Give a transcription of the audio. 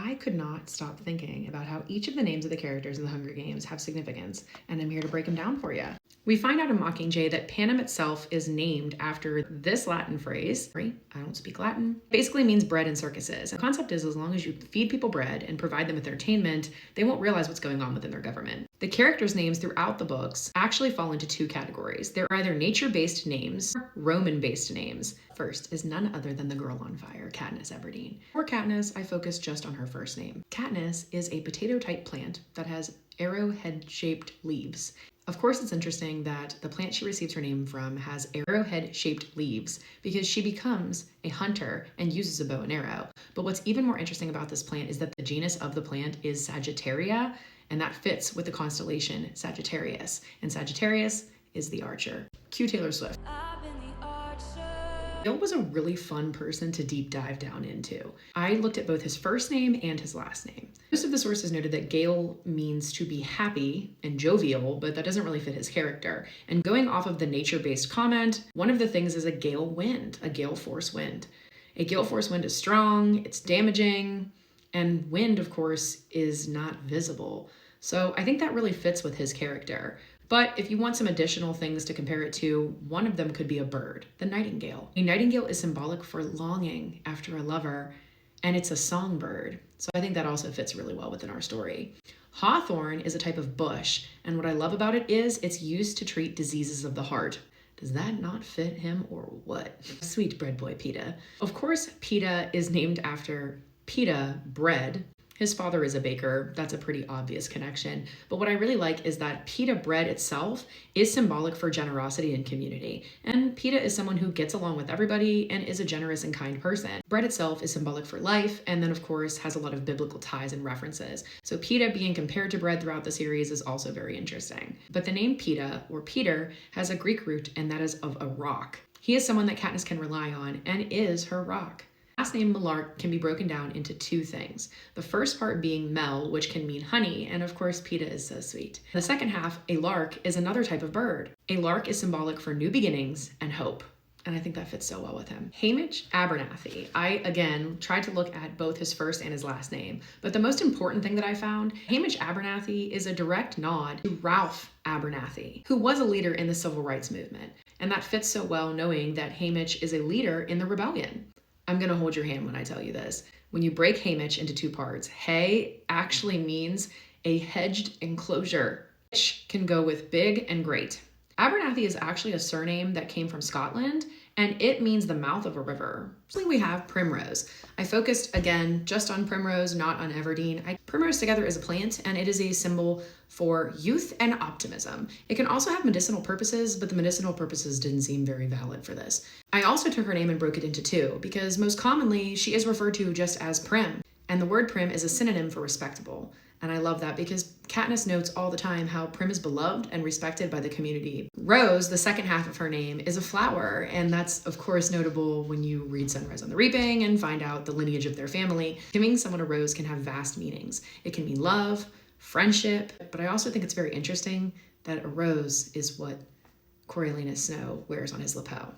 I could not stop thinking about how each of the names of the characters in the Hunger Games have significance, and I'm here to break them down for you. We find out in Mockingjay that Panem itself is named after this Latin phrase. Sorry, I don't speak Latin. It basically means bread in circuses. The concept is as long as you feed people bread and provide them with entertainment, they won't realize what's going on within their government. The characters' names throughout the books actually fall into two categories. They're either nature-based names or Roman-based names. First is none other than the girl on fire, Katniss Everdeen. For Katniss, I focused just on her first name. Katniss is a potato-type plant that has arrowhead-shaped leaves. Of course, it's interesting that the plant she receives her name from has arrowhead-shaped leaves because she becomes a hunter and uses a bow and arrow. But what's even more interesting about this plant is that the genus of the plant is Sagittaria, and that fits with the constellation Sagittarius. And Sagittarius is the archer. Cue Taylor Swift. Gale was a really fun person to deep dive down into. I looked at both his first name and his last name. Most of the sources noted that Gale means to be happy and jovial, but that doesn't really fit his character. And going off of the nature-based comment, one of the things is a gale wind, a gale force wind. A gale force wind is strong, it's damaging, and wind, of course, is not visible. So I think that really fits with his character. But if you want some additional things to compare it to, one of them could be a bird, the nightingale. A nightingale is symbolic for longing after a lover, and it's a songbird. So I think that also fits really well within our story. Hawthorn is a type of bush, and what I love about it is it's used to treat diseases of the heart. Does that not fit him or what? Sweet bread boy Peeta. Of course, Peeta is named after Peeta, bread. His father is a baker. That's a pretty obvious connection. But what I really like is that Peeta bread itself is symbolic for generosity and community. And Peeta is someone who gets along with everybody and is a generous and kind person. Bread itself is symbolic for life, and then of course has a lot of biblical ties and references. So Peeta being compared to bread throughout the series is also very interesting. But the name Peeta, or Peter, has a Greek root, and that is of a rock. He is someone that Katniss can rely on and is her rock. Last name Melark can be broken down into two things. The first part being Mel, which can mean honey, and of course Peeta is so sweet. The second half, a lark, is another type of bird. A lark is symbolic for new beginnings and hope. And I think that fits so well with him. Haymitch Abernathy. I, again, tried to look at both his first and his last name, but the most important thing that I found, Haymitch Abernathy is a direct nod to Ralph Abernathy, who was a leader in the civil rights movement. And that fits so well knowing that Haymitch is a leader in the rebellion. I'm going to hold your hand when I tell you this. When you break Haymitch into two parts, hay actually means a hedged enclosure, which can go with big and great. Abernathy is actually a surname that came from Scotland, and it means the mouth of a river. So we have Primrose. I focused, again, just on Primrose, not on Everdeen. Primrose together is a plant, and it is a symbol for youth and optimism. It can also have medicinal purposes, but the medicinal purposes didn't seem very valid for this. I also took her name and broke it into two, because most commonly, she is referred to just as Prim, and the word Prim is a synonym for respectable. And I love that because Katniss notes all the time how Prim is beloved and respected by the community. Rose, the second half of her name, is a flower, and that's of course notable when you read Sunrise on the Reaping and find out the lineage of their family. Giving someone a rose can have vast meanings. It can mean love, friendship, but I also think it's very interesting that a rose is what Coriolanus Snow wears on his lapel.